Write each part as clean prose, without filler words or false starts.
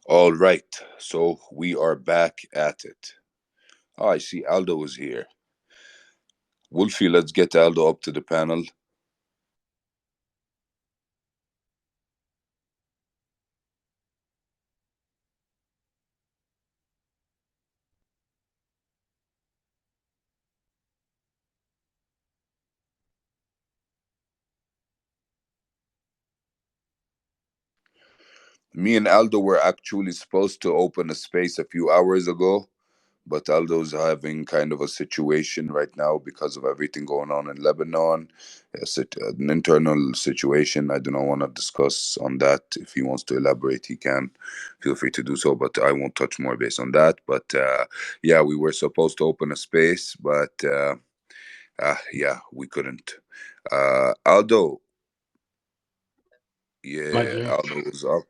All right, so we are back at it. Oh, I see Aldo is here. Wolfie, let's get Aldo up to the panel. Me and Aldo were actually supposed to open a space a few hours ago, but Aldo's having kind of a situation right now because of everything going on in Lebanon. An internal situation. I do not want to discuss on that. If he wants to elaborate, he can. Feel free to do so, but I won't touch more based on that. But yeah, we were supposed to open a space, but yeah, we couldn't. Aldo, My yeah, G. Aldo is up.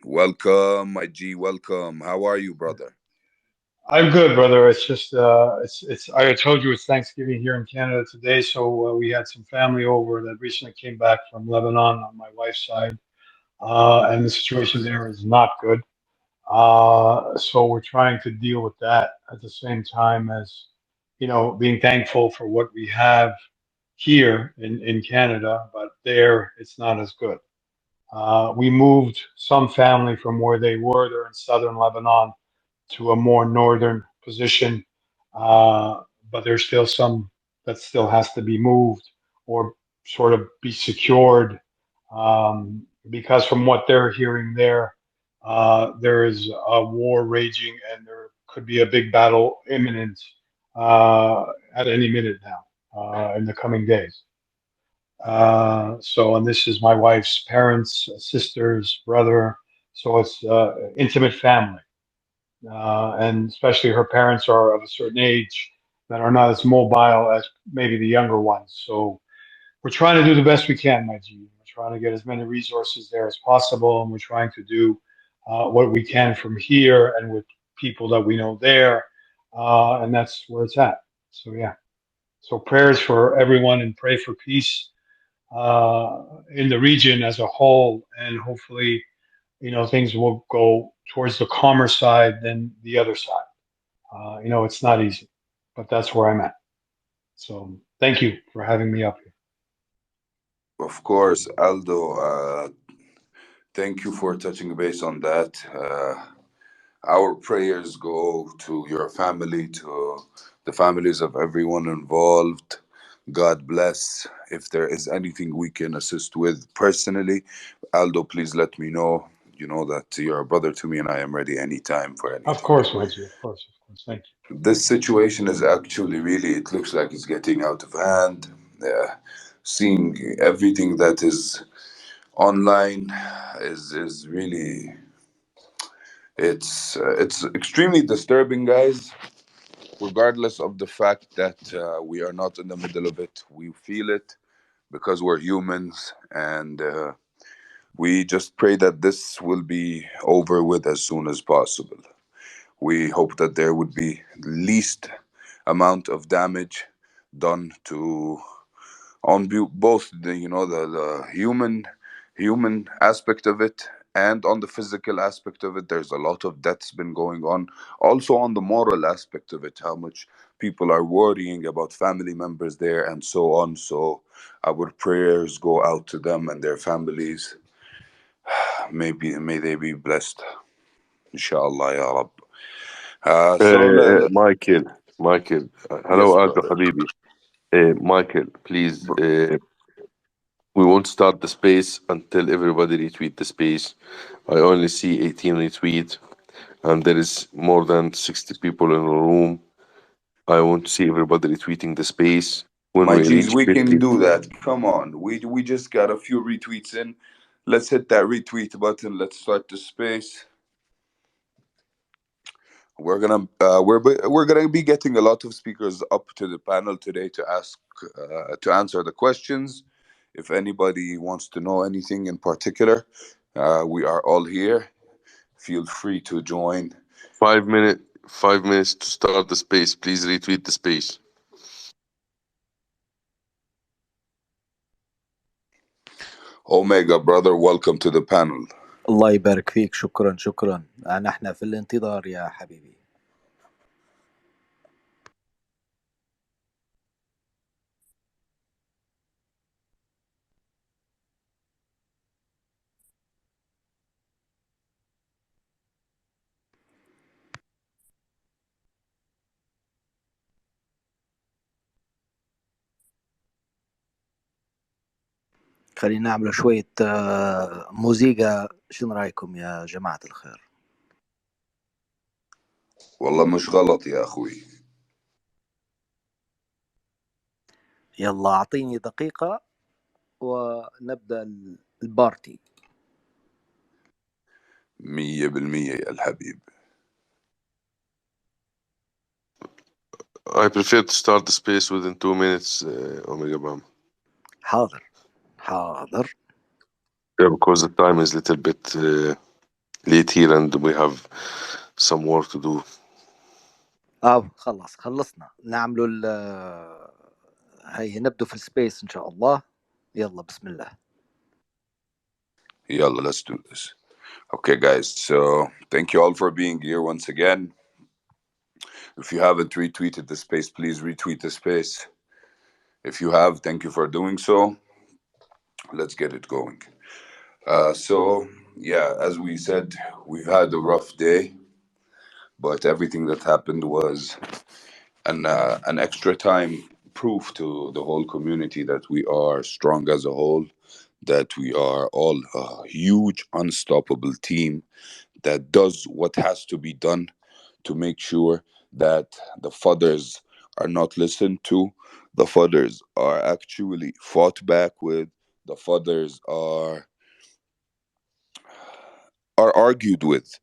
Welcome, my G. Welcome. How are you, brother? I'm good, brother. It's just it's. I told you it's Thanksgiving here in Canada today, so we had some family over that recently came back from Lebanon on my wife's side, and the situation there is not good. So we're trying to deal with that at the same time as, being thankful for what we have here in Canada, but there it's not as good. We moved some family from where they were. They're in southern Lebanon to a more northern position, uh, but there's still some that still has to be moved or sort of be secured, because from what they're hearing there is a war raging and there could be a big battle imminent uh, at any minute now, in the coming days. And this is my wife's parents, sisters, brother. So it's intimate family, and especially her parents are of a certain age that are not as mobile as maybe the younger ones. So we're trying to do the best we can, my G. We're trying to get as many resources there as possible, and we're trying to do what we can from here and with people that we know there, and that's where it's at. So yeah. So prayers for everyone and pray for peace in the region as a whole, and hopefully, things will go towards the calmer side than the other side. It's not easy, but that's where I'm at. So thank you for having me up here. Of course, Aldo. Thank you for touching base on that. Our prayers go to your family, to the families of everyone involved. God bless. If there is anything we can assist with personally, Aldo, please let me know. You know that you're a brother to me, and I am ready anytime for Of anything. course, my G. Of course, of course. Thank This situation is actually really, it looks like it's getting out of hand. Seeing everything that is online is really, it's extremely disturbing, guys. Regardless of the fact that we are not in the middle of it, we feel it because we're humans, and we just pray that this will be over with as soon as possible. We hope that there would be least amount of damage done to on both the the human aspect of it, and on the physical aspect of it. There's a lot of deaths been going on. Also on the moral aspect of it, how much people are worrying about family members there and so on. So our prayers go out to them and their families. Maybe may they be blessed, inshallah ya rab. So Michael, Michael, yes, hello, Aldo brother. Habibi. Michael, please, we won't start the space until everybody retweet the space. I only see 18 retweet, and there is more than 60 people in the room. I want to see everybody retweeting the space. When My we G's, reach we can 50, do that. Come on, we just got a few retweets in. Let's hit that retweet button. Let's start the space. We're gonna be getting a lot of speakers up to the panel today to ask to answer the questions. If anybody wants to know anything in particular, we are all here. Feel free to join. 5 minute, 5 minutes to start the space. Please retweet the space. Omega brother, welcome to the panel. الله يبارك فيك، شكرا شكرا. نحن في الانتظار يا حبيبي. خلينا نعمل شوية موسيقى. شنو رايكم يا جماعة الخير؟ والله مش غلط يا أخوي. يلا أعطيني دقيقة ونبدأ البارتي. 100% يا الحبيب. I prefer to start the space within 2 minutes, Omega Bam. حاضر حاضر. Yeah, because the time is a little bit late here and we have some work to do. خلص خلصنا. نعملوا هي نبدو في السبيس إن شاء الله. يلا بسم الله. Yalla, let's do this. Okay, guys, so thank you all for being here once again. If you haven't retweeted the space, please retweet the space. If you have, thank you for doing so. Let's get it going. Yeah, as we said, we've had a rough day, but everything that happened was an extra time proof to the whole community that we are strong as a whole, that we are all a huge, unstoppable team that does what has to be done to make sure that the fathers are not listened to, the fathers are actually fought back with, the fathers are argued with,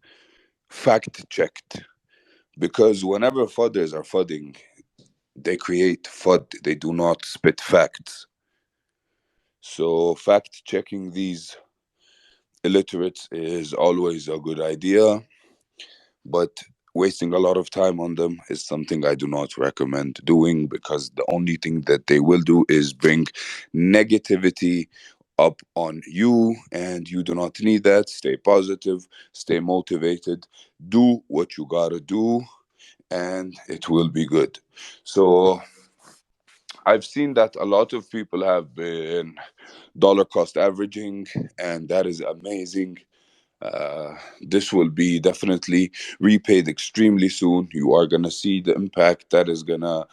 fact checked. Because whenever fathers are fudding, they create FUD, they do not spit facts. So, fact checking these illiterates is always a good idea, but wasting a lot of time on them is something I do not recommend doing because the only thing that they will do is bring negativity up on you, and you do not need that. Stay positive, stay motivated, do what you gotta do, and it will be good. So, I've seen that a lot of people have been dollar cost averaging, and that is amazing. This will be definitely repaid extremely soon. You are gonna see the impact. That is gonna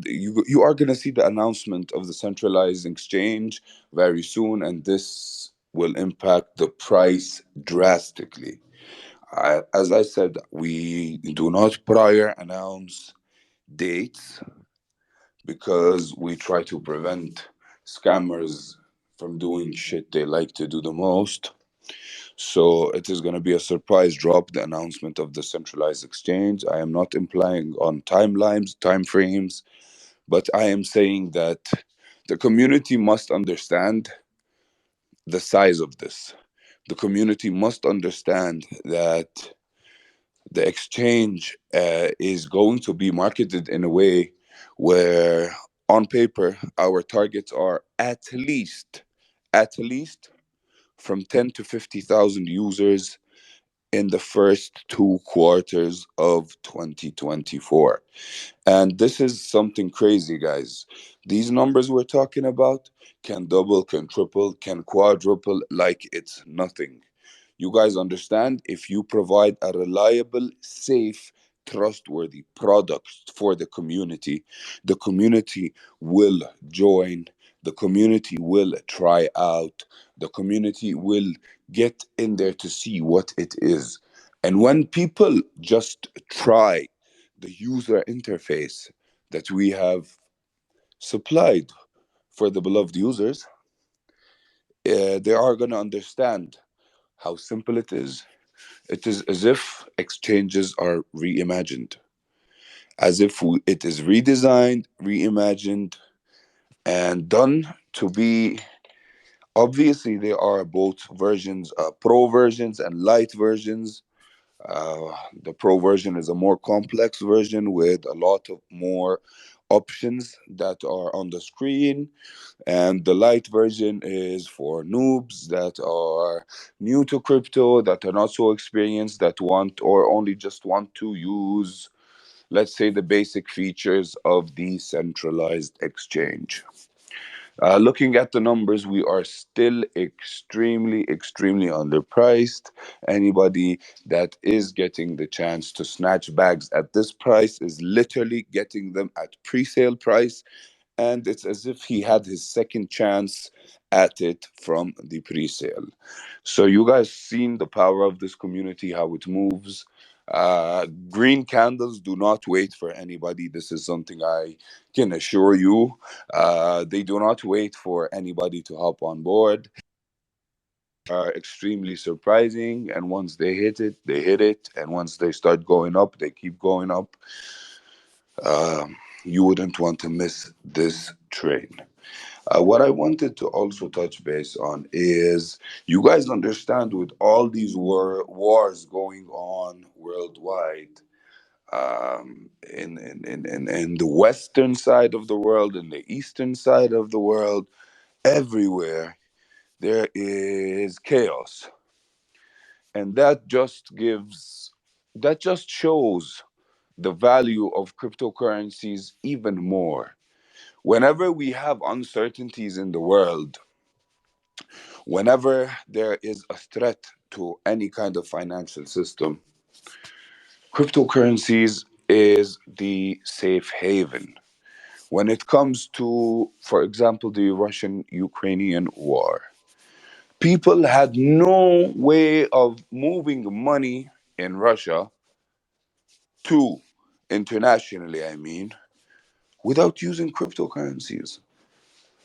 you are gonna see the announcement of the centralized exchange very soon, and this will impact the price drastically. As I said, we do not prior announce dates because we try to prevent scammers from doing shit they like to do the most. So it is going to be a surprise drop, the announcement of the centralized exchange. I am not implying on timelines, time frames, but I am saying that the community must understand the size of this. The community must understand that the exchange is going to be marketed in a way where on paper our targets are at least from 10 to 50,000 users in the first 2 quarters of 2024. And this is something crazy, guys. These numbers we're talking about can double, can triple, can quadruple like it's nothing. You guys understand, if you provide a reliable, safe, trustworthy product for the community will join, the community will try out, the community will get in there to see what it is. And when people just try the user interface that we have supplied for the beloved users, they are going to understand how simple it is. It is as if exchanges are reimagined, as if it is redesigned, reimagined, and done to be. Obviously, there are both versions, pro versions and light versions. The pro version is a more complex version with a lot of more options that are on the screen, and the light version is for noobs that are new to crypto, that are not so experienced, that want or only just want to use, let's say, the basic features of decentralized exchange. Looking at the numbers, we are still extremely underpriced. Anybody that is getting the chance to snatch bags at this price is literally getting them at pre sale price, and it's as if he had his second chance at it from the pre-sale. So you guys seen the power of this community, how it moves. Green candles do not wait for anybody. This is something I can assure you. They do not wait for anybody to hop on board. Are extremely surprising, and once they hit it, they hit it, and once they start going up, they keep going up. You wouldn't want to miss this train. What I wanted to also touch base on is, you guys understand, with all these wars going on worldwide, in the western side of the world, in the eastern side of the world, everywhere there is chaos, and that just shows the value of cryptocurrencies even more. Whenever we have uncertainties in the world, whenever there is a threat to any kind of financial system, cryptocurrencies is the safe haven. When it comes to, for example, the Russian Ukrainian war, people had no way of moving money in Russia to internationally, I mean, without using cryptocurrencies.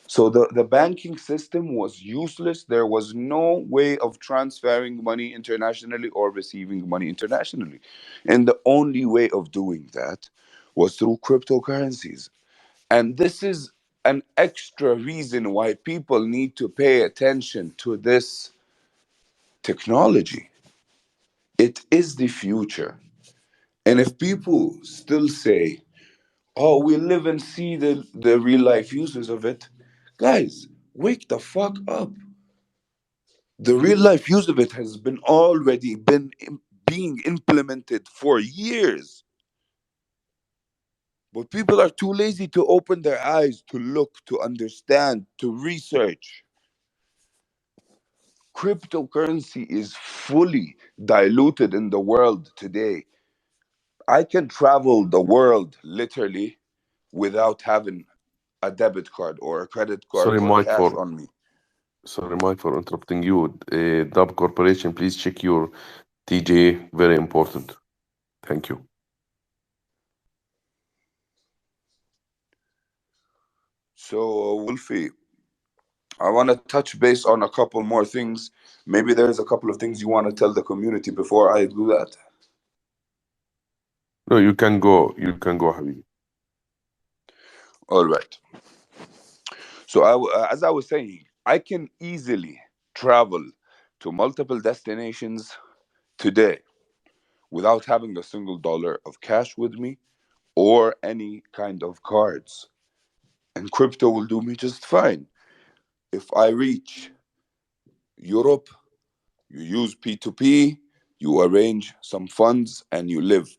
So the banking system was useless. There was no way of transferring money internationally or receiving money internationally. And the only way of doing that was through cryptocurrencies. And this is an extra reason why people need to pay attention to this technology. It is the future. And if people still say, oh, we live and see the real life uses of it, guys, wake the fuck up. The real life use of it has been already being implemented for years, but people are too lazy to open their eyes, to look, to understand, to research. Cryptocurrency is fully diluted in the world today. I can travel the world literally without having a debit card or a credit card Sorry, or Mike, cash for on me. interrupting you. Dub Corporation, please check your TJ. Very important. Thank you. So, Wolfie, I want to touch base on a couple more things. Maybe there's a couple of things you want to tell the community before I do that. No, you can go. You can go, Habibi. All right. So, as I was saying, I can easily travel to multiple destinations today without having a single dollar of cash with me or any kind of cards. And crypto will do me just fine. If I reach Europe, you use P2P, you arrange some funds, and you live.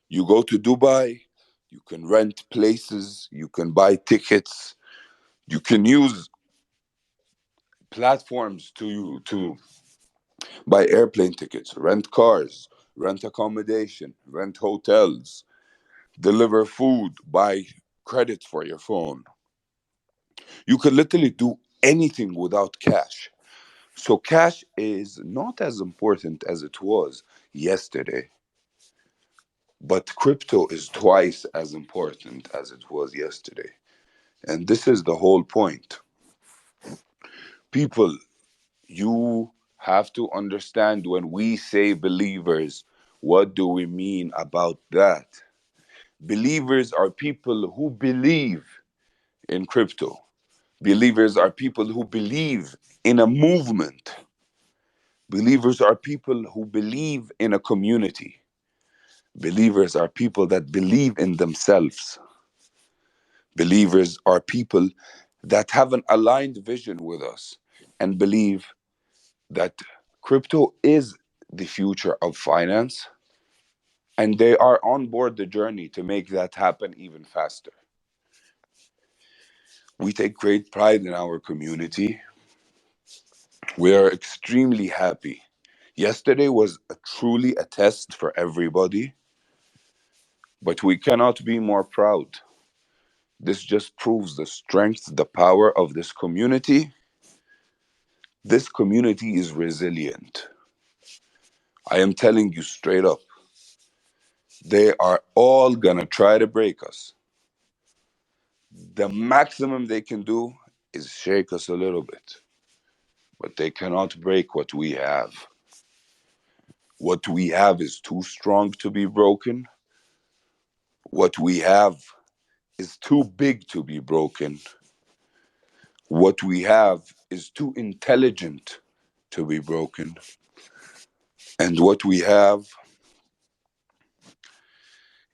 You go to Dubai, you can rent places, you can buy tickets, you can use platforms to buy airplane tickets, rent cars, rent accommodation, rent hotels, deliver food, buy credits for your phone. You can literally do anything without cash. So cash is not as important as it was yesterday, but crypto is twice as important as it was yesterday. And this is the whole point. People, you have to understand, when we say believers, what do we mean about that? Believers are people who believe in crypto. Believers are people who believe in a movement. Believers are people who believe in a community. Believers are people that believe in themselves. Believers are people that have an aligned vision with us and believe that crypto is the future of finance, and they are on board the journey to make that happen even faster. We take great pride in our community. We are extremely happy. Yesterday was truly a test for everybody, but we cannot be more proud. This just proves the strength, the power of this community. This community is resilient. I am telling you straight up, they are all gonna try to break us. The maximum they can do is shake us a little bit, but they cannot break what we have. What we have is too strong to be broken. What we have is too big to be broken. What we have is too intelligent to be broken. And what we have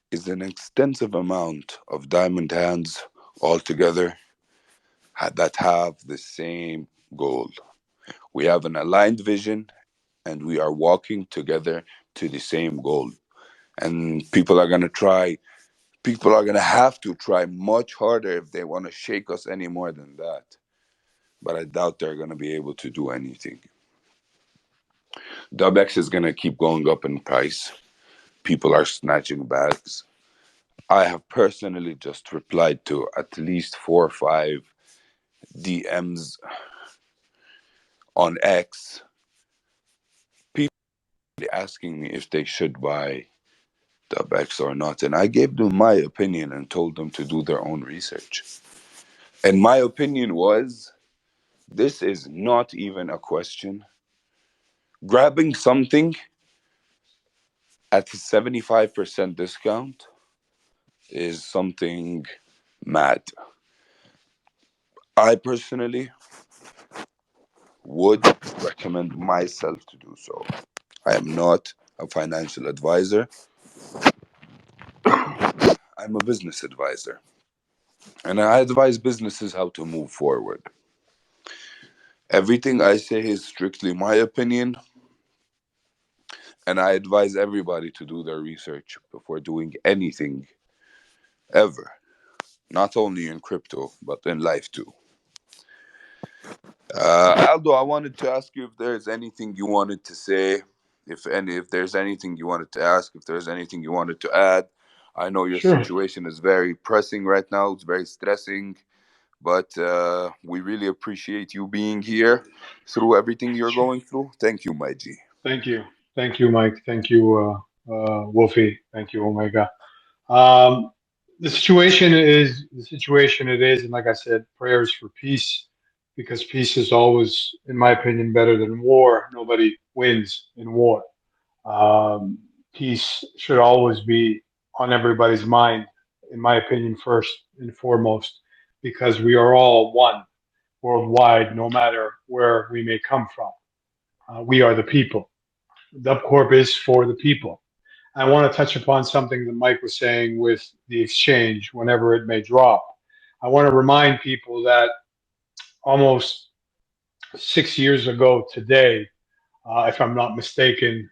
is an extensive amount of diamond hands all together that have the same goal. We have an aligned vision and we are walking together to the same goal. And people are going to have to try much harder if they want to shake us any more than that. But I doubt they're going to be able to do anything. DUBX is going to keep going up in price. People are snatching bags. I have personally just replied to at least 4 or 5 DMs on X, people asking me if they should buy DUBX or not. And I gave them my opinion and told them to do their own research. And my opinion was this is not even a question. Grabbing something at a 75% discount is something mad. I personally would recommend myself to do so. I am not a financial advisor, I'm a business advisor. And I advise businesses how to move forward. Everything I say is strictly my opinion, and I advise everybody to do their research before doing anything ever, not only in crypto, but in life too. Aldo, I wanted to ask you if there's anything you wanted to say, if there's anything you wanted to ask, if there's anything you wanted to add. I know your Sure. situation is very pressing right now, it's very stressing, but we really appreciate you being here through everything you're Sure. going through. Thank you, my G. Thank you. Thank you, Mike. Thank you, Wolfie. Thank you, Omega. Um, the situation it is, and like I said, prayers for peace, because peace is always, in my opinion, better than war. Nobody wins in war. Um, Peace should always be on everybody's mind, in my opinion, first and foremost, because we are all one worldwide, no matter where we may come from. We are the people. Dub Corp is for the people. I want to touch upon something that Mike was saying with the exchange, whenever it may drop. I want to remind people that almost 6 years ago today, if I'm not mistaken,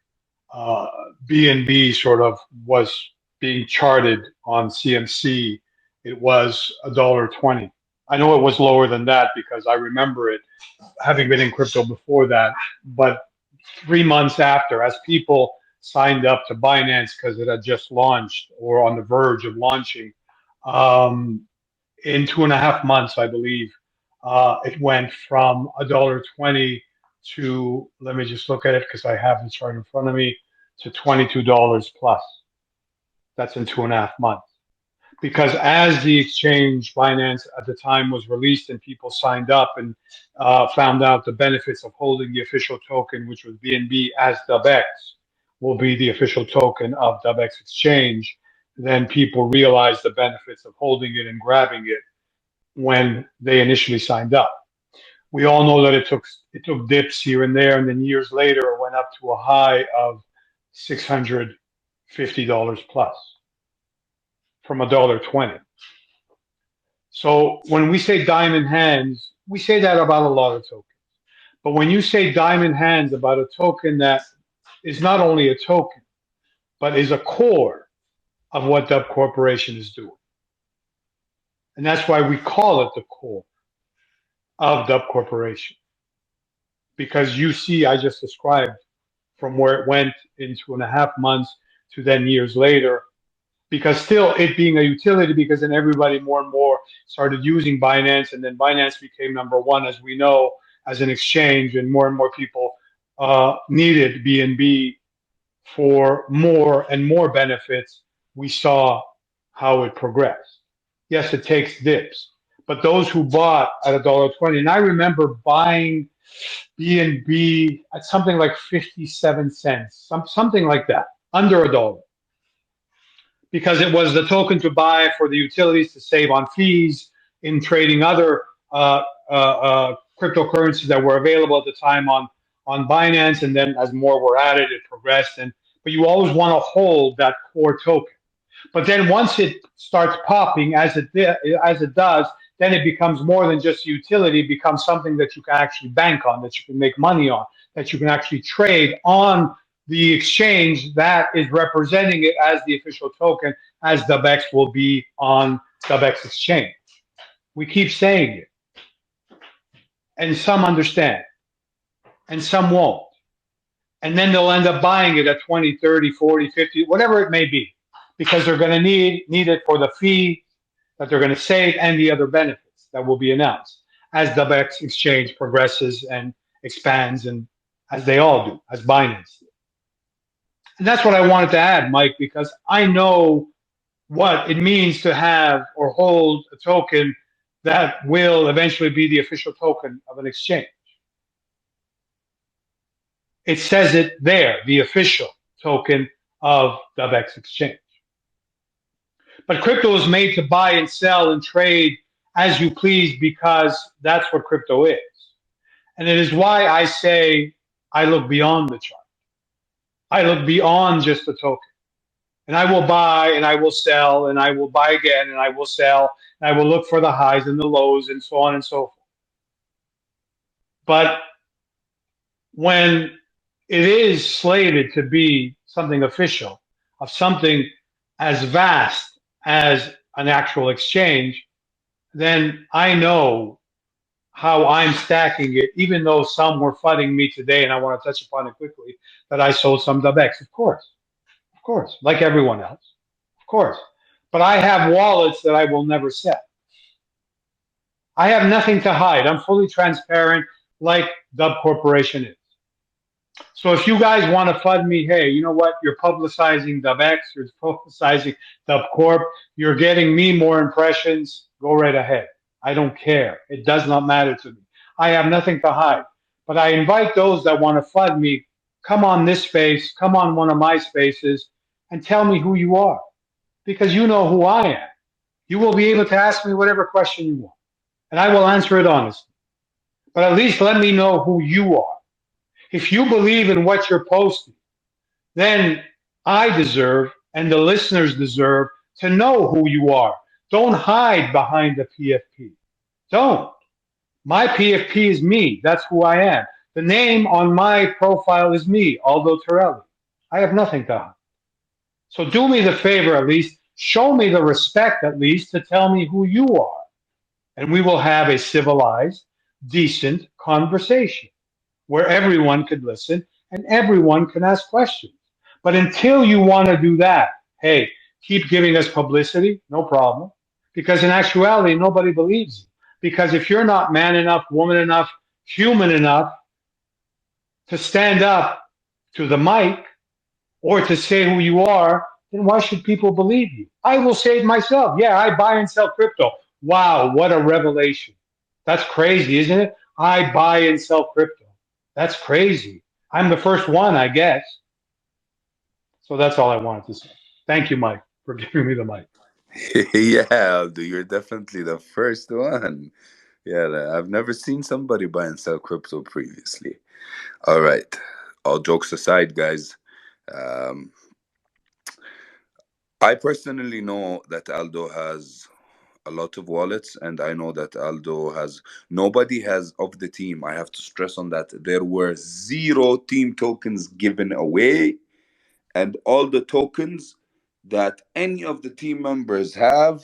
uh, BNB sort of was being charted on CMC. It was $1.20. I know it was lower than that because I remember it having been in crypto before that. But 3 months after, as people signed up to Binance because it had just launched or on the verge of launching, um, in 2.5 months, I believe, it went from $1.20 to, let me just look at it because I have the chart in front of me, to $22 plus. That's in 2.5 months. Because as the exchange Binance at the time was released and people signed up and found out the benefits of holding the official token, which was BNB as DubX, will be the official token of DubX Exchange, then people realized the benefits of holding it and grabbing it when they initially signed up. We all know that it took dips here and there, and then years later it went up to a high of $650 plus from $1.20. So when we say diamond hands, we say that about a lot of tokens. But when you say diamond hands about a token that is not only a token, but is a core of what Dub Corporation is doing. And that's why we call it the core of Dub Corporation. Because you see, I just described from where it went in 2.5 months to then years later, because still it being a utility, because then everybody more and more started using Binance, and then Binance became number one, as we know, as an exchange, and more people needed BNB for more and more benefits. We saw how it progressed. Yes, it takes dips, but those who bought at $1.20, and I remember buying BNB at something like 57 cents, something like that, under $1, because it was the token to buy for the utilities to save on fees in trading other cryptocurrencies that were available at the time on Binance. And then as more were added, it progressed. But you always want to hold that core token. But then once it starts popping, as it does, then it becomes more than just utility. It becomes something that you can actually bank on, that you can make money on, that you can actually trade on the exchange that is representing it as the official token, as DUBX will be on DUBX Exchange. We keep saying it. And some understand, and some won't. And then they'll end up buying it at 20, 30, 40, 50, whatever it may be, because they're going to need it for the fee that they're going to save and the other benefits that will be announced as DUBX Exchange progresses and expands, and as they all do, as Binance do. And that's what I wanted to add, Mike, because I know what it means to have or hold a token that will eventually be the official token of an exchange. It says it there, the official token of DUBX Exchange. But crypto is made to buy and sell and trade as you please, because that's what crypto is. And it is why I say I look beyond the chart. I look beyond just the token. And I will buy and I will sell and I will buy again and I will sell and I will look for the highs and the lows and so on and so forth. But when it is slated to be something official, of something as vast as an actual exchange, then I know how I'm stacking it, even though some were fudding me today, and I want to touch upon it quickly, that I sold some DUBX, of course, like everyone else, of course. But I have wallets that I will never sell. I have nothing to hide. I'm fully transparent, like Dub Corporation is. So if you guys want to fund me, hey, you know what? You're publicizing DUBX, you're publicizing Dub Corp, you're getting me more impressions, go right ahead. I don't care. It does not matter to me. I have nothing to hide. But I invite those that want to fund me, come on this space, come on one of my spaces, and tell me who you are. Because you know who I am. You will be able to ask me whatever question you want, and I will answer it honestly. But at least let me know who you are. If you believe in what you're posting, then I deserve, and the listeners deserve, to know who you are. Don't hide behind the PFP. Don't. My PFP is me. That's who I am. The name on my profile is me, Aldo Torelli. I have nothing to hide. So do me the favor, at least, show me the respect, at least, to tell me who you are. And we will have a civilized, decent conversation where everyone could listen and everyone can ask questions. But until you want to do that, hey, keep giving us publicity, no problem. Because in actuality, nobody believes you. Because if you're not man enough, woman enough, human enough to stand up to the mic or to say who you are, then why should people believe you? I will say it myself. Yeah, I buy and sell crypto. Wow, what a revelation. That's crazy, isn't it? I buy and sell crypto. That's crazy. I'm the first one, I guess. So that's all I wanted to say. Thank you, Mike, for giving me the mic. Yeah, Aldo, you're definitely the first one. Yeah, I've never seen somebody buy and sell crypto previously. All right. All jokes aside, guys, um, I personally know that Aldo has a lot of wallets, and I know that Aldo has. Nobody has of the team. I have to stress on that. There were zero team tokens given away, and all the tokens that any of the team members have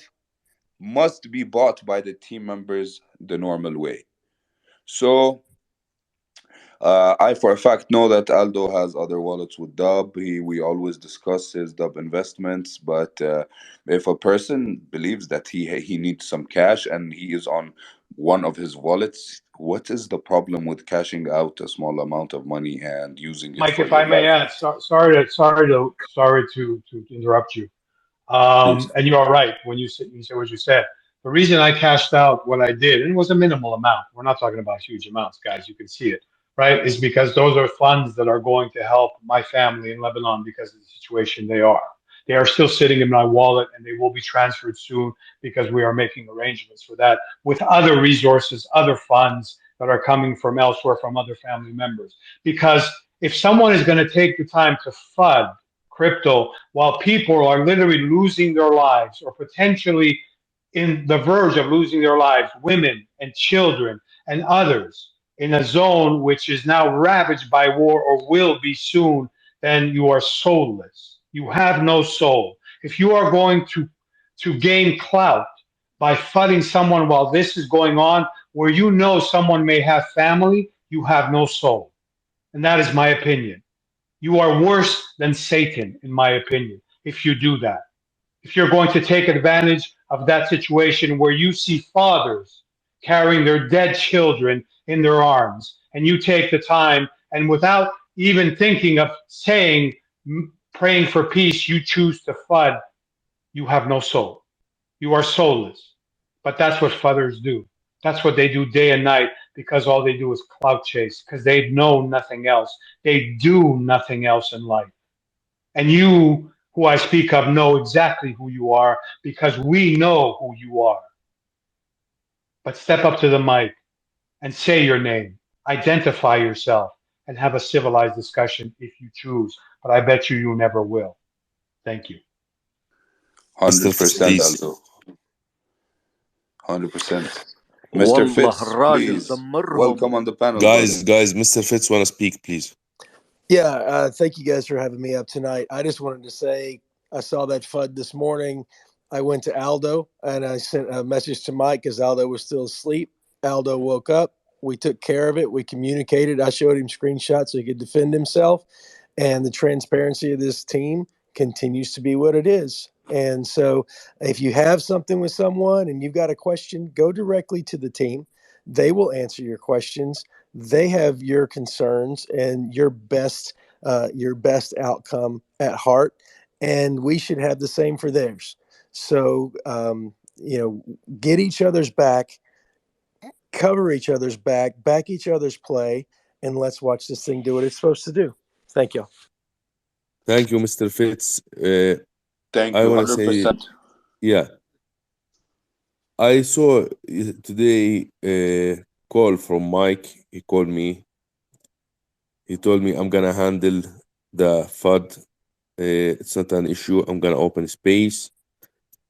must be bought by the team members the normal way. So I, for a fact, know that Aldo has other wallets with Dub. We always discuss his Dub investments. But if a person believes that he needs some cash and he is on one of his wallets, what is the problem with cashing out a small amount of money and using it Mike, for if your I may life? add, sorry to interrupt you. Please. And you are right when you said what you said. The reason I cashed out what I did, and it was a minimal amount. We're not talking about huge amounts, guys. You can see it, right? Is because those are funds that are going to help my family in Lebanon because of the situation they are. They are still sitting in my wallet, and they will be transferred soon because we are making arrangements for that with other resources, other funds that are coming from elsewhere from other family members. Because if someone is going to take the time to fund crypto while people are literally losing their lives or potentially in the verge of losing their lives, women and children and others in a zone which is now ravaged by war or will be soon, then you are soulless. You have no soul. If you are going to gain clout by fighting someone while this is going on, where you know someone may have family, you have no soul. And that is my opinion. You are worse than Satan, in my opinion, if you do that. If you're going to take advantage of that situation where you see fathers carrying their dead children in their arms, and you take the time and without even thinking of saying, praying for peace, you choose to FUD, you have no soul. You are soulless. But that's what fathers do. That's what they do day and night because all they do is clout chase because they know nothing else. They do nothing else in life. And you, who I speak of, know exactly who you are because we know who you are. But step up to the mic and say your name, identify yourself, and have a civilized discussion if you choose. But I bet you never will. Thank you. Mr. Fitz, 100%, please. Aldo. 100%. Mr. والله Fitz, الراجل please. دمرهم. Welcome on the panel, brother. Guys, Mr. Fitz wanna speak, please. Yeah, thank you guys for having me up tonight. I just wanted to say I saw that FUD this morning. I went to Aldo and I sent a message to Mike because Aldo was still asleep. Aldo woke up. We took care of it. We communicated. I showed him screenshots so he could defend himself. And the transparency of this team continues to be what it is. And so if you have something with someone and you've got a question, go directly to the team. They will answer your questions. They have your concerns and your best outcome at heart, and we should have the same for theirs. So get each other's back, cover each other's back each other's play, and let's watch this thing do what it's supposed to do. Thank you. Thank you, Mr. Fitz. Thank I you, wanna say, 100%. yeah, I saw today a call from Mike. He called me. He told me I'm gonna handle the FUD. It's not an issue. I'm gonna open space.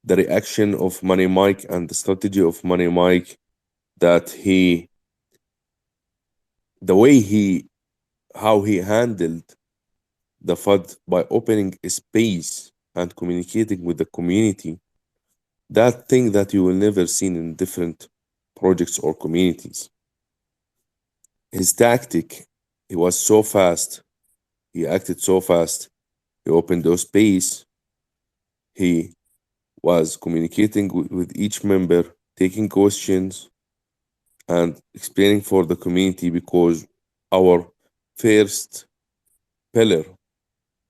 The reaction of Money Mike and the strategy of Money Mike, that the way how he handled the FUD by opening a space and communicating with the community, that thing that you will never see in different projects or communities. His tactic, he was so fast, he acted so fast, he opened those space, he was communicating with each member, taking questions and explaining for the community, because our first pillar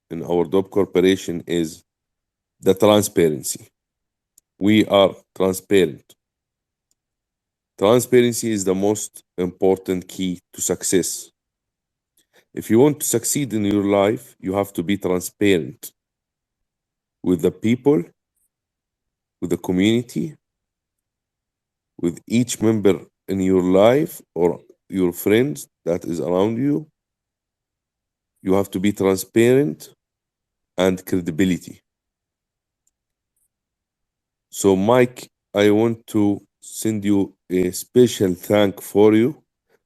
in our DOB corporation is the transparency. We are transparent. Transparency is the most important key to success. If you want to succeed in your life, you have to be transparent with the people, with the community, with each member in your life or your friends that is around you. You have to be transparent and credibility. So Mike I want to send you a special thank for you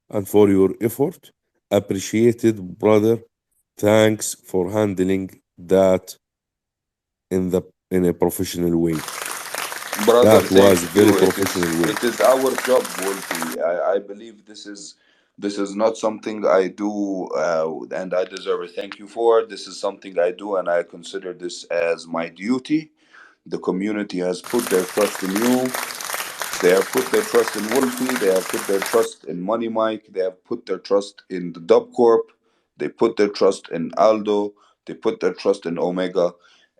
and for your effort. Appreciated, brother. Thanks for handling that in a professional way. Brother, That thank was very you. professional way. It is our job, Wolfie. I believe this is not something I do and I deserve a thank you for. This is something I do and I consider this as my duty. The community has put their trust in you. They have put their trust in Wolfie. They have put their trust in Money Mike. They have put their trust in the Dub Corp. They put their trust in Aldo. They put their trust in Omega.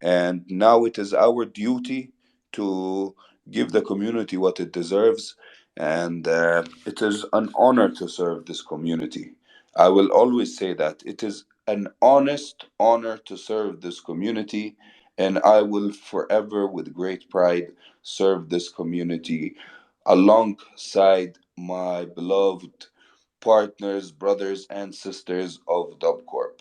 And now it is our duty to give the community what it deserves. And it is an honor to serve this community. I will always say that it is an honest honor to serve this community. And I will forever, with great pride, serve this community alongside my beloved partners, brothers, and sisters of Dubcorp.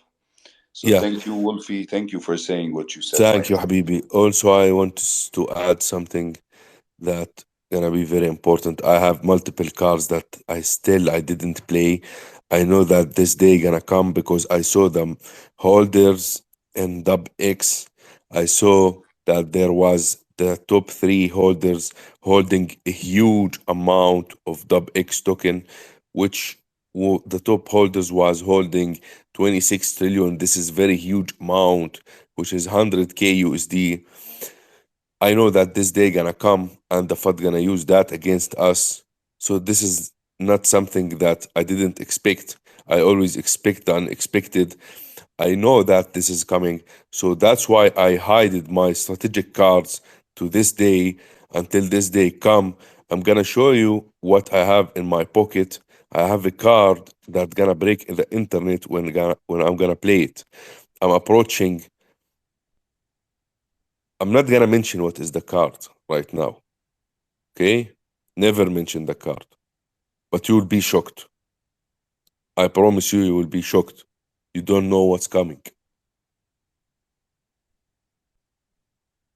So Yeah, thank you, Wolfie. Thank you for saying what you said, thank Mike. you, Habibi. Also, I want to add something that gonna be very important. I have multiple cars that I didn't play. I know that this day gonna come because I saw them holders in Dub X. I saw that there was the top three holders holding a huge amount of Dub X token, which the top holders was holding 26 trillion. This is very huge amount, which is 100k USD. I know that this day gonna come and the FUD gonna use that against us. So this is not something that I didn't expect. I always expect the unexpected. I know that this is coming. So that's why I hided my strategic cards to this day until this day come. I'm gonna show you what I have in my pocket. I have a card that gonna break the internet when I'm gonna play it. I'm approaching. I'm not gonna mention what is the card right now. Okay? Never mention the card. But you will be shocked. I promise you, you will be shocked. You don't know what's coming.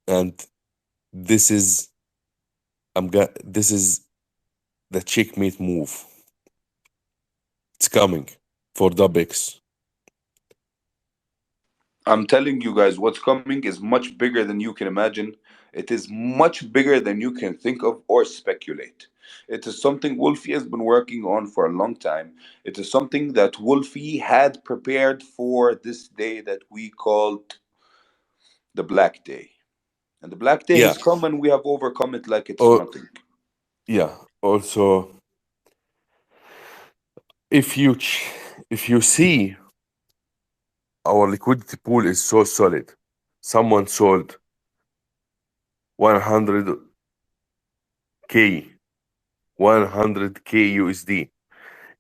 And this is this is the checkmate move. It's coming for DUBX. I'm telling you guys, what's coming is much bigger than you can imagine. It is much bigger than you can think of or speculate. It is something Wolfie has been working on for a long time. It is something that Wolfie had prepared for this day that we called the Black Day. And the Black Day Yeah. has come and we have overcome it like it's Oh, nothing. yeah. Also, if you if you see our liquidity pool is so solid, someone sold 100k 100k USD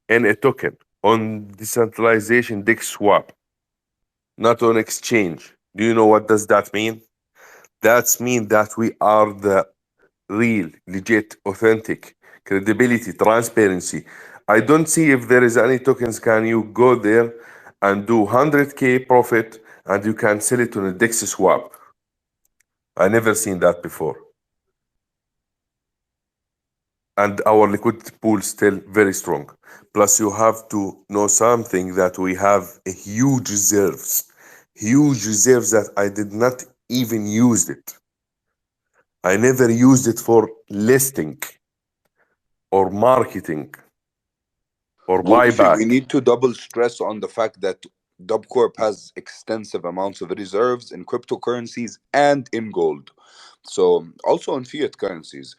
in a token on decentralization DEX swap, not on exchange. Do you know what does that mean? That's mean that we are the real, legit, authentic, credibility, transparency. I don't see if there is any tokens can you go there and do 100k profit and you can sell it on a DEX swap. I never seen that before. And our liquidity pool still very strong. Plus, you have to know something that we have a huge reserves that I did not even use it. I never used it for listing or marketing or Wolfie, we buyback. need to double stress on the fact that Dubcorp has extensive amounts of reserves in cryptocurrencies and in gold. So also in fiat currencies.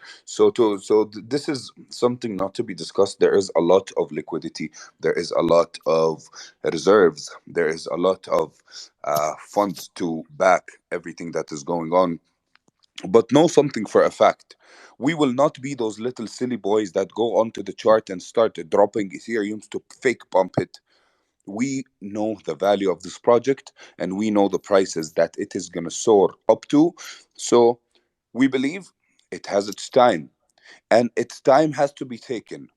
This is something not to be discussed. There is a lot of liquidity. There is a lot of reserves. There is a lot of funds to back everything that is going on. But know something for a fact. We will not be those little silly boys that go onto the chart and start dropping Ethereum to fake pump it. We know the value of this project and we know the prices that it is going to soar up to. So we believe it has its time, and its time has to be taken.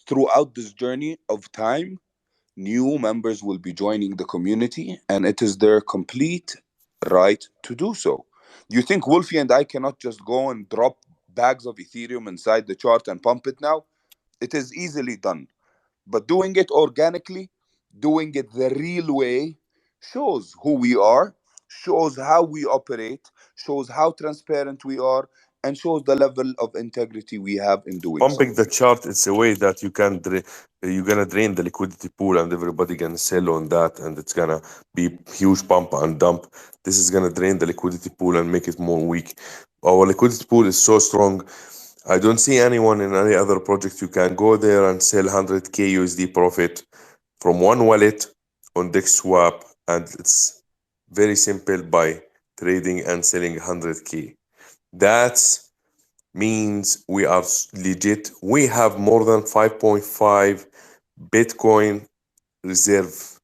Throughout this journey of time, new members will be joining the community, and it is their complete right to do so. You think Wolfie and I cannot just go and drop bags of Ethereum inside the chart and pump it now, it is easily done. But doing it organically, doing it the real way, shows who we are, shows how we operate, shows how transparent we are, and shows the level of integrity we have in doing so. Pumping the chart, it's a way that you're gonna drain the liquidity pool and everybody gonna sell on that, and it's gonna be huge pump and dump. This is gonna drain the liquidity pool and make it more weak. Our liquidity pool is so strong. I don't see anyone in any other project you can go there and sell 100k USD profit from one wallet on Dex Swap, and it's very simple by trading and selling 100k. That's means we are legit. We have more than 5.5 Bitcoin reserve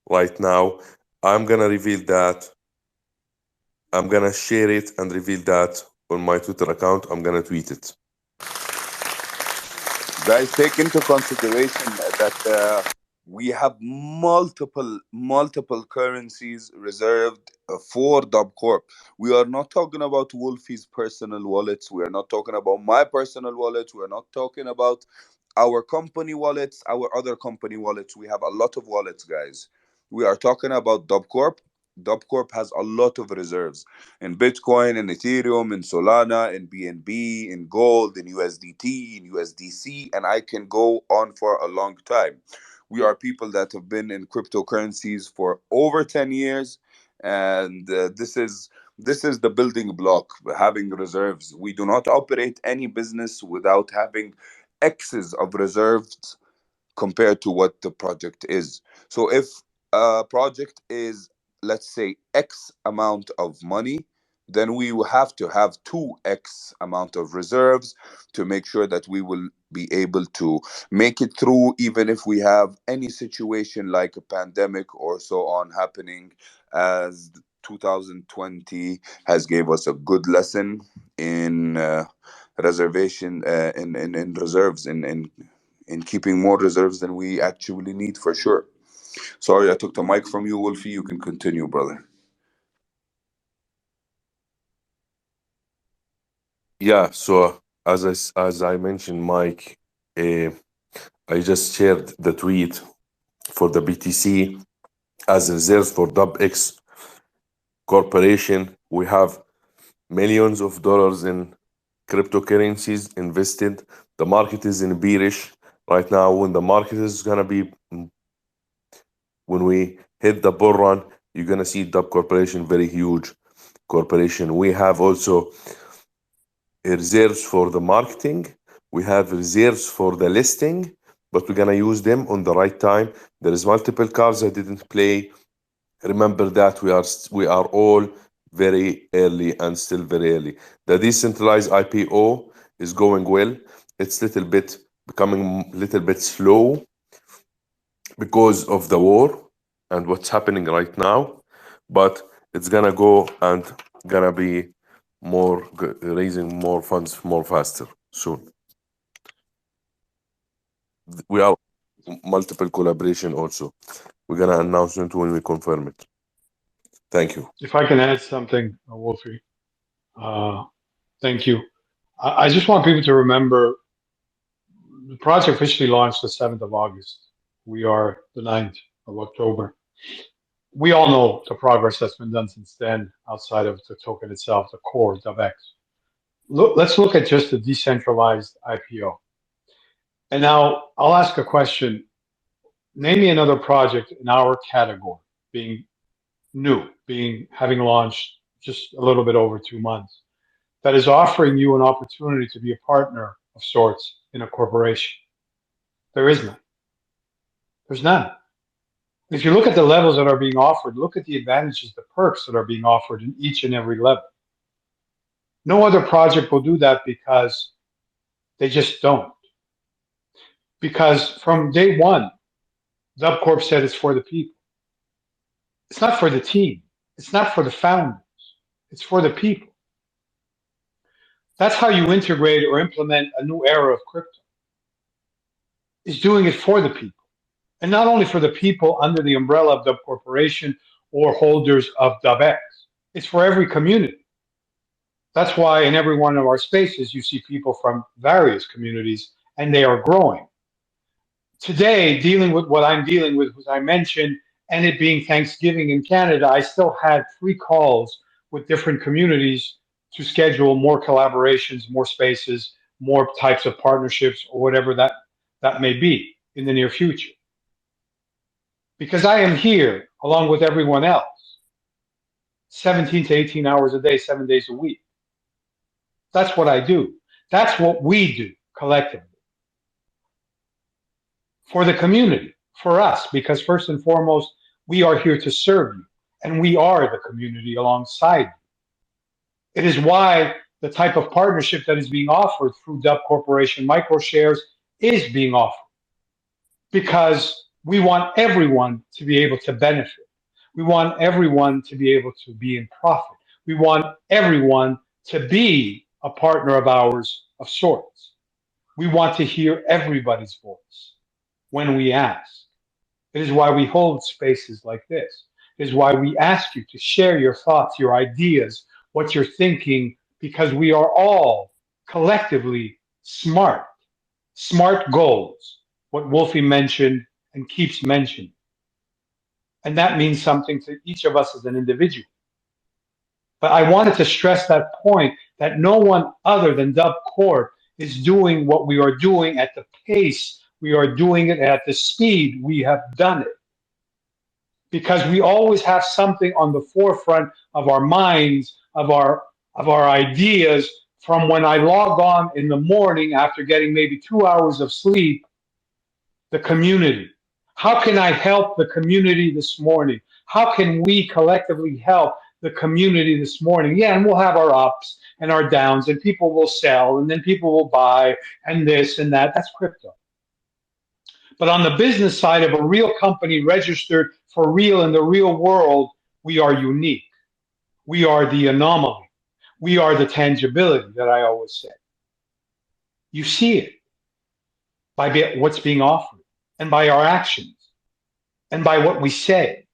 right now. I'm gonna reveal that. I'm gonna share it and reveal that on my Twitter account. I'm gonna tweet it. Guys, take into consideration that we have multiple currencies reserved for Dub Corp. We are not talking about Wolfie's personal wallets. We are not talking about my personal wallets. We are not talking about our company wallets, our other company wallets. We have a lot of wallets, guys. We are talking about Dub Corp. Dub Corp has a lot of reserves in Bitcoin, in Ethereum, in Solana, in BNB, in gold, in USDT, in USDC, and I can go on for a long time. We are people that have been in cryptocurrencies for over 10 years, and this is the building block, having reserves. We do not operate any business without having X's of reserves compared to what the project is. So if a project is, let's say, X amount of money, then we will have to have 2x amount of reserves to make sure that we will be able to make it through, even if we have any situation like a pandemic or so on happening, as 2020 has gave us a good lesson in reservation, in reserves, in keeping more reserves than we actually need, for sure. Sorry, I took the mic from you, Wolfie. You can continue, brother. Yeah. So as I mentioned, Mike, uh, I just shared the tweet for the BTC as reserves for DUBX Corporation. We have millions of dollars in cryptocurrencies invested. The market is in bearish right now. When the market is gonna be, when we hit the bull run, you're gonna see Dub Corporation, very huge corporation. We have also reserves for the marketing. We have reserves for the listing, but we're gonna use them on the right time. There is multiple cards I didn't play. Remember that we are all very early and still very early. The decentralized IPO is going well. It's becoming little bit slow because of the war and what's happening right now, but it's gonna go and gonna be raising more funds more faster soon. We are multiple collaboration also. We're gonna announce it when we confirm it. Thank you. If I can add something, Wolfie, uh, thank you. I just want people to remember the project officially launched the 7th of August. We are the 9th of October. We all know the progress that's been done since then outside of the token itself, the core DUBX. Let's look at just the decentralized IPO. And now I'll ask a question. Name me another project in our category, being new, having launched just a little bit over 2 months, that is offering you an opportunity to be a partner of sorts in a corporation. There is none. There's none. If you look at the levels that are being offered, look at the advantages, the perks that are being offered in each and every level. No other project will do that because they just don't. Because from day one, DubCorp said it's for the people. It's not for the team. It's not for the founders. It's for the people. That's how you integrate or implement a new era of crypto, is doing it for the people. And not only for the people under the umbrella of Dub Corporation or holders of DubX. It's for every community. That's why in every one of our spaces, you see people from various communities and they are growing. Today, dealing with what I'm dealing with, as I mentioned, and it being Thanksgiving in Canada, I still had 3 calls with different communities to schedule more collaborations, more spaces, more types of partnerships, or whatever that may be in the near future. Because I am here along with everyone else, 17 to 18 hours a day, 7 days a week. That's what I do. That's what we do collectively for the community, for us, because first and foremost, we are here to serve you, and we are the community alongside you. It is why the type of partnership that is being offered through Dub Corporation microshares is being offered because we want everyone to be able to benefit. We want everyone to be able to be in profit. We want everyone to be a partner of ours of sorts. We want to hear everybody's voice when we ask. It is why we hold spaces like this. It is why we ask you to share your thoughts, your ideas, what you're thinking, because we are all collectively smart. Smart goals, what Wolfie mentioned and keeps mentioning. And that means something to each of us as an individual. But I wanted to stress that point that no one other than Dub Corp is doing what we are doing at the pace we are doing it, at the speed we have done it. Because we always have something on the forefront of our minds, of our ideas, from when I log on in the morning after getting maybe 2 hours of sleep, the community. How can I help the community this morning? How can we collectively help the community this morning? Yeah, and we'll have our ups and our downs, and people will sell, and then people will buy, and this and that. That's crypto. But on the business side of a real company registered for real in the real world, we are unique. We are the anomaly. We are the tangibility that I always say. You see it by what's being offered and by our actions and by what we say,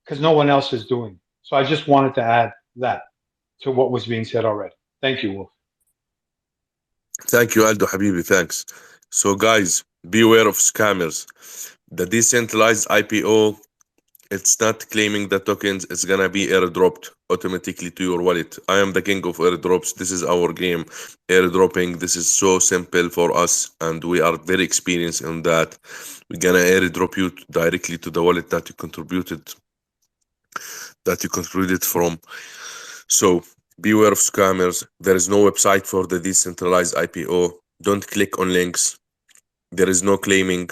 because no one else is doing it. So I just wanted to add that to what was being said already. Thank you, Wolf. Thank you, Aldo Habibi. Thanks. So, guys, beware of scammers. The decentralized IPO, it's not claiming the tokens, it's gonna be airdropped automatically to your wallet. I am the king of airdrops. This is our game. Airdropping, this is so simple for us, and we are very experienced in that. We're gonna airdrop you directly to the wallet that you contributed from. So beware of scammers. There is no website for the decentralized IPO. Don't click on links. There is no claiming.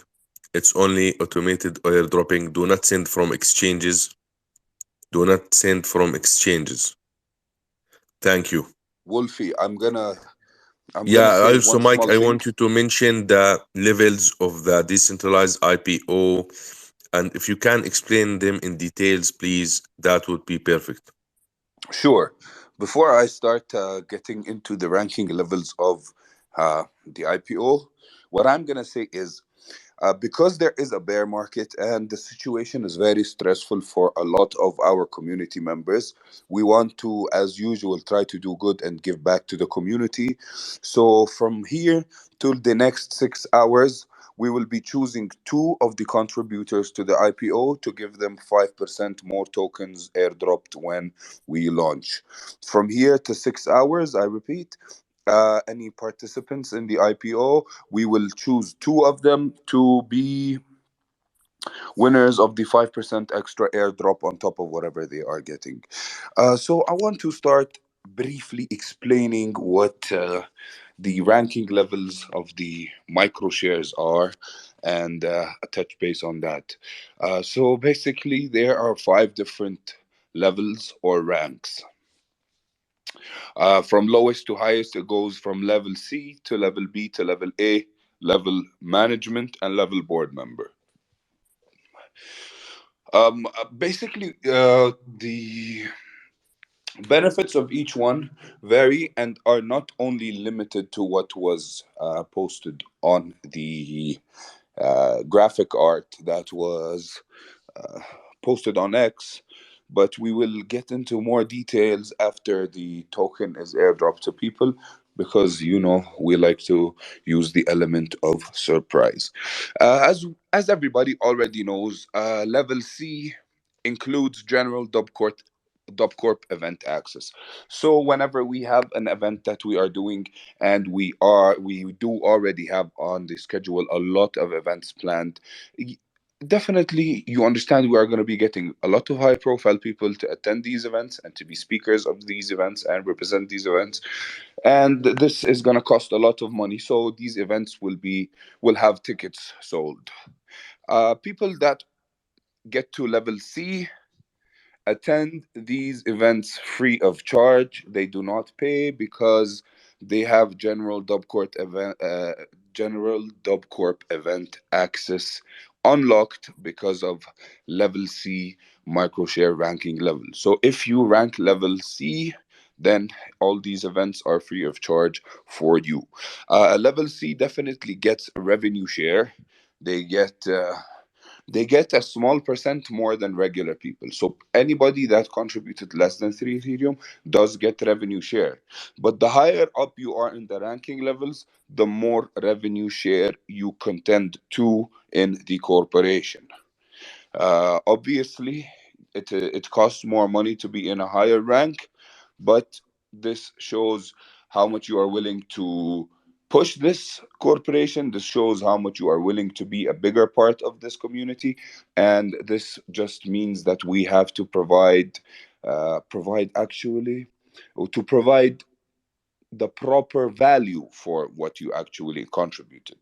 It's only automated airdropping. Do not send from exchanges. Do not send from exchanges. Thank you. Wolfie, I'm gonna Yeah, say also, one Mike, small I thing. want you to mention the levels of the decentralized IPO. And if you can explain them in details, please, that would be perfect. Sure. Before I start getting into the ranking levels of the IPO, what I'm gonna say is, because there is a bear market and the situation is very stressful for a lot of our community members, we want to, as usual, try to do good and give back to the community. So from here till the next 6 hours, we will be choosing two of the contributors to the IPO to give them 5% more tokens airdropped when we launch. From here to 6 hours, I repeat, any participants in the IPO, we will choose two of them to be winners of the 5% extra airdrop on top of whatever they are getting. So I want to start briefly explaining what the ranking levels of the micro shares are and touch base on that. So basically, there are five different levels or ranks. From lowest to highest, it goes from level C to level B to level A, level management, and level board member. Basically, the benefits of each one vary and are not only limited to what was posted on the graphic art that was uh, posted on X. but we will get into more details after the token is airdropped to people, because we like to use the element of surprise. As everybody already knows, level C includes general Dub Corp event access. So whenever we have an event that we are doing, and we do already have on the schedule a lot of events planned, y- definitely you understand we are going to be getting a lot of high profile people to attend these events and to be speakers of these events and represent these events, and this is going to cost a lot of money. So these events will have tickets sold. People that get to level C attend these events free of charge. They do not pay because they have general Dubcorp event access unlocked because of level C microshare ranking level. So if you rank level C, then all these events are free of charge for you. Level C definitely gets a revenue share. They get they get a small percent more than regular people. So anybody that contributed less than 3 Ethereum does get revenue share. But the higher up you are in the ranking levels, the more revenue share you contend to in the corporation. Obviously, it costs more money to be in a higher rank, but this shows how much you are willing to push this corporation. This shows how much you are willing to be a bigger part of this community, and this just means that we have to provide actually, or to provide the proper value for what you actually contributed.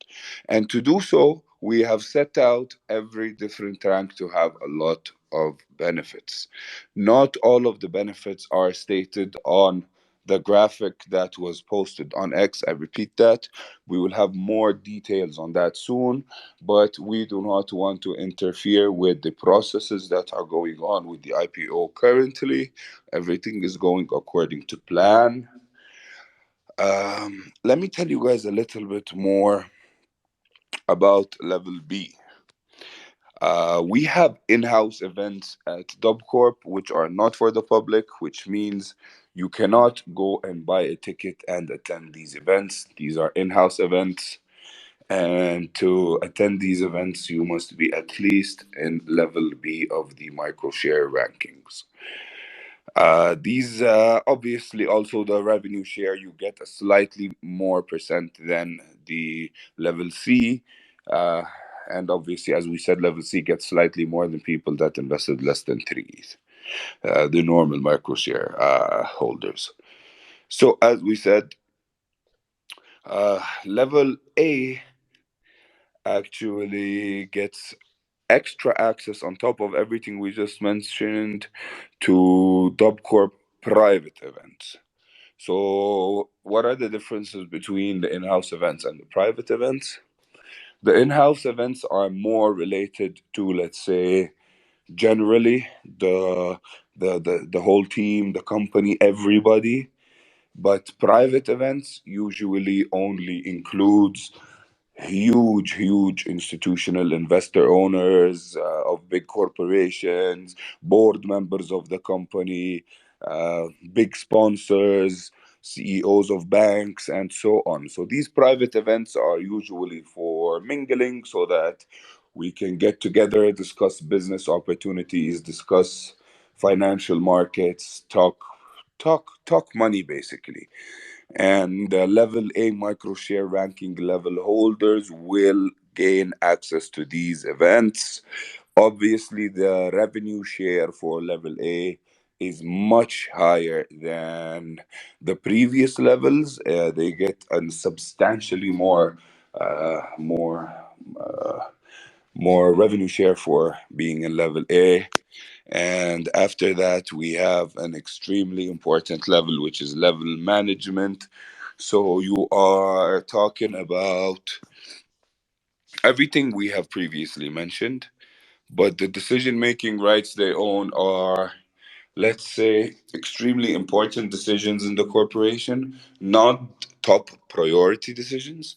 And to do so, we have set out every different rank to have a lot of benefits. Not all of the benefits are stated on the graphic that was posted on X. I repeat that. We will have more details on that soon, but we do not want to interfere with the processes that are going on with the IPO currently. Everything is going according to plan. Let me tell you guys a little bit more about Level B. We have in house events at DubCorp which are not for the public, which means you cannot go and buy a ticket and attend these events. These are in house events. And to attend these events, you must be at least in level B of the microshare rankings. These obviously also the revenue share, you get a slightly more percent than the level C. Uh, and obviously, as we said, level C gets slightly more than people that invested less than 3 ETH, the normal microshare holders. So, as we said, level A actually gets extra access on top of everything we just mentioned to DubCorp private events. So, what are the differences between the in house events and the private events? The in house events are more related to, let's say, generally the whole team, the company, everybody. But private events usually only includes huge institutional investor owners of big corporations, board members of the company, big sponsors, CEOs of banks, and so on. So these private events are usually for mingling, so that we can get together, discuss business opportunities, discuss financial markets, talk money basically. And level A microshare ranking level holders will gain access to these events. Obviously, the revenue share for level A is much higher than the previous levels. They get a substantially more uh, more revenue share for being in level A. And after that, we have an extremely important level, which is level management. So you are talking about everything we have previously mentioned, but the decision making rights they own are, let's say, extremely important decisions in the corporation, not top priority decisions.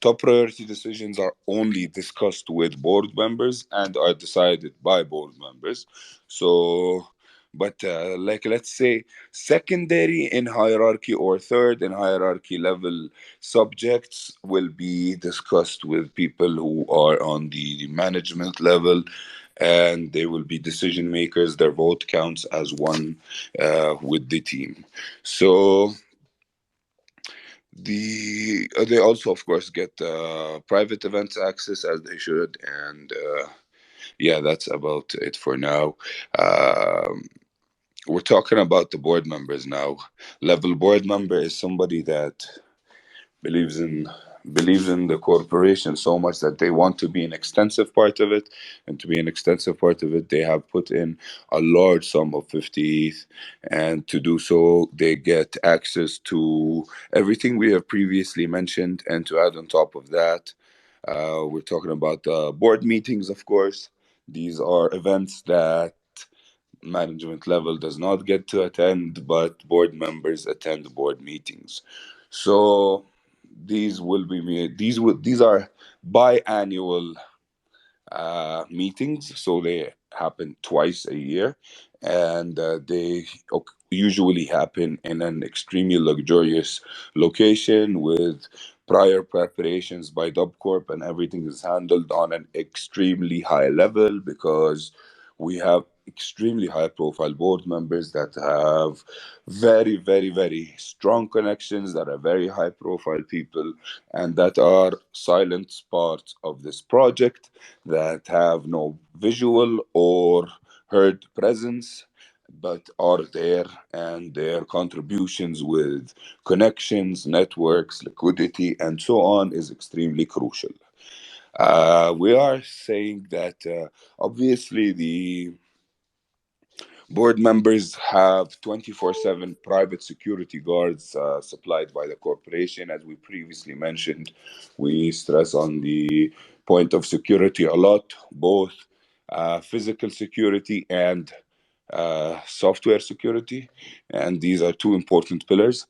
Top priority decisions are only discussed with board members and are decided by board members. So But like, let's say secondary in hierarchy or third in hierarchy level subjects will be discussed with people who are on the management level, and they will be decision makers. Their vote counts as one with the team. So they also, of course, get private events access as they should, and yeah, that's about it for now. Um, we're talking about the board members now. Level board member is somebody that believes in believes in the corporation so much that they want to be an extensive part of it, and to be an extensive part of it they have put in a large sum of 50 ETH, and to do so they get access to everything we have previously mentioned. And to add on top of that, we're talking about board meetings, of course. These are events that management level does not get to attend, but board members attend board meetings. So these are biannual meetings, so they happen twice a year, and they usually happen in an extremely luxurious location with prior preparations by Dubcorp, and everything is handled on an extremely high level because we have extremely high profile board members that have very, very, very strong connections, that are very high profile people, and that are silent parts of this project, that have no visual or heard presence, but are there, and their contributions with connections, networks, liquidity, and so on is extremely crucial. We are saying that obviously the board members have 24/7 private security guards supplied by the corporation. As we previously mentioned, we stress on the point of security a lot, both physical security and software security. And these are two important pillars,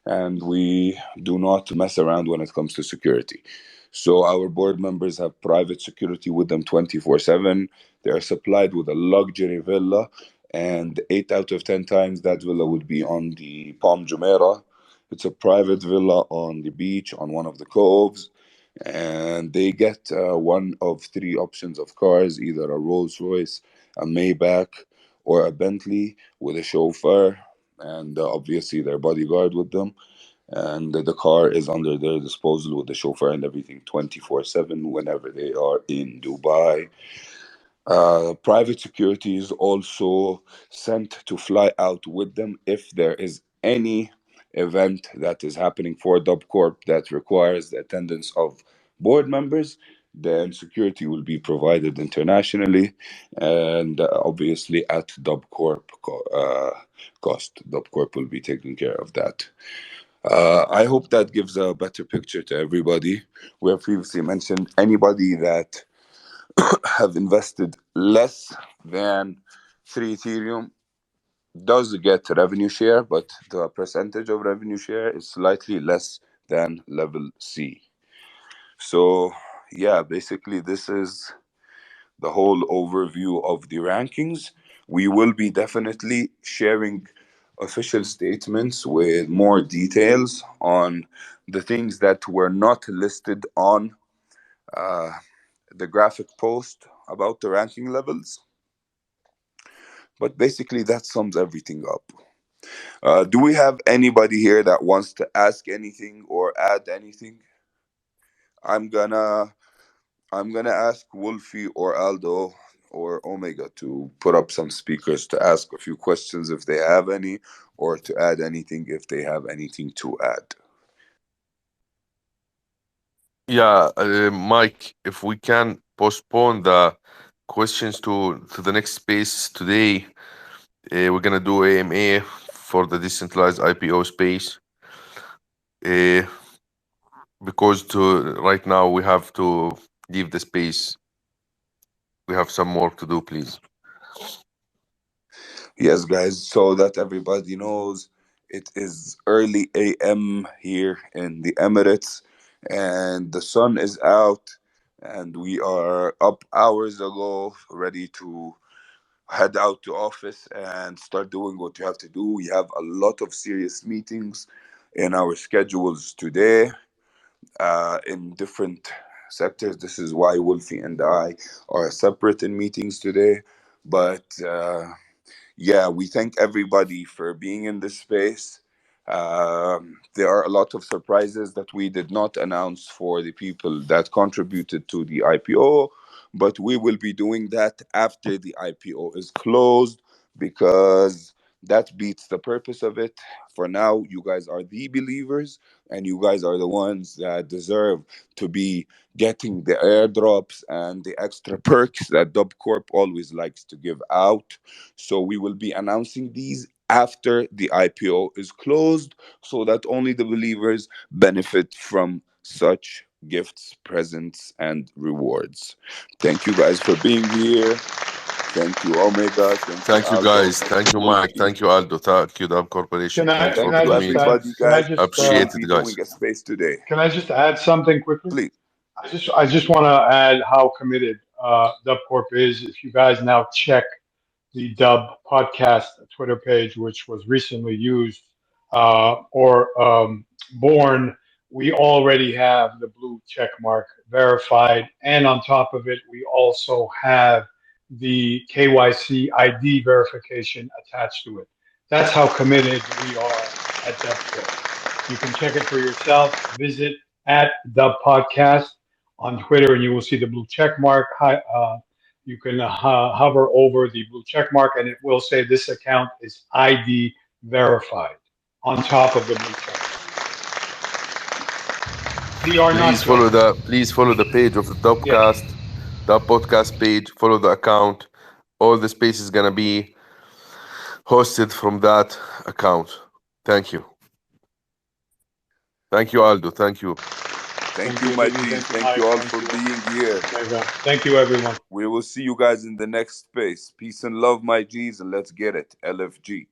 and we do not mess around when it comes to security. So our board members have private security with them 24/7. They are supplied with a luxury villa, and 8 out of 10 times that villa would be on the Palm Jumeirah. It's a private villa on the beach on one of the coves, and they get one of three options of cars, either a Rolls Royce, a Maybach, or a Bentley with a chauffeur, and obviously their bodyguard with them. And the car is under their disposal with the chauffeur and everything 24/7 whenever they are in Dubai. Private security is also sent to fly out with them if there is any event that is happening for DubCorp that requires the attendance of board members. Then security will be provided internationally, and obviously at cost. DubCorp will be taking care of that. I hope that gives a better picture to everybody. We have previously mentioned anybody that have invested less than 3 Ethereum does get revenue share, but the percentage of revenue share is slightly less than level C. So, yeah, basically, this is the whole overview of the rankings. We will be definitely sharing official statements with more details on the things that were not listed on uh, the graphic post about the ranking levels. But basically, that sums everything up. Do we have anybody here that wants to ask anything or add anything? I'm gonna I'm gonna ask Wolfie or Aldo or Omega to put up some speakers to ask a few questions if they have any, or to add anything if they have anything to add. Yeah, Mike, if we can postpone the questions to the next space today, we're gonna do AMA for the decentralized IPO space. Uh, because to right now we have to leave the space. We have some work to do, please. Yes, guys, so that everybody knows, it is early AM here in the Emirates, and the sun is out, and we are up hours ago, ready to head out to office and start doing what you have to do. We have a lot of serious meetings in our schedules today, in different sectors. This is why Wolfie and I are separate in meetings today. But yeah, we thank everybody for being in this space. There are a lot of surprises that we did not announce for the people that contributed to the IPO, but we will be doing that after the IPO is closed, because that beats the purpose of it. For now, you guys are the believers, and you guys are the ones that deserve to be getting the airdrops and the extra perks that Dub Corp always likes to give out. So we will be announcing these after the IPO is closed, so that only the believers benefit from such gifts, presents, and rewards. Thank you guys for being here. Thank you, Omega. Thank you, Thank you, Aldo. guys. Thank you, Thank you, Mike. Wolfie. Thank you, Aldo. Thank you, Dub Corporation. Can I Thanks for can Thank I you, coming. just add everybody, can I guys. just We will Appreciate be it, guys. doing a space today. can I just add something quickly? Please. I just want to add how committed Dub Corp is. If you guys now check the Dub Podcast Twitter page, which was recently used or born, we already have the blue check mark verified. And on top of it, we also have the KYC ID verification attached to it. That's how committed we are at Dub Corp. You can check it for yourself. Visit at Dub Podcast on Twitter, and you will see the blue check mark. You can hover over the blue check mark, and it will say this account is ID verified on top of the blue check. We are not joking. Please follow the page of the Yes. Dubcast, the podcast page. Follow the account. All the space is gonna be hosted from that account. Thank you. Thank you, Aldo. Thank you. Thank Thank you, you, my Ziggy. G's. Thank you, Thank Mike. you all Thank for you. being here. Thank you, everyone. We will see you guys in the next space. Peace and love, my G's, and let's get it. LFG.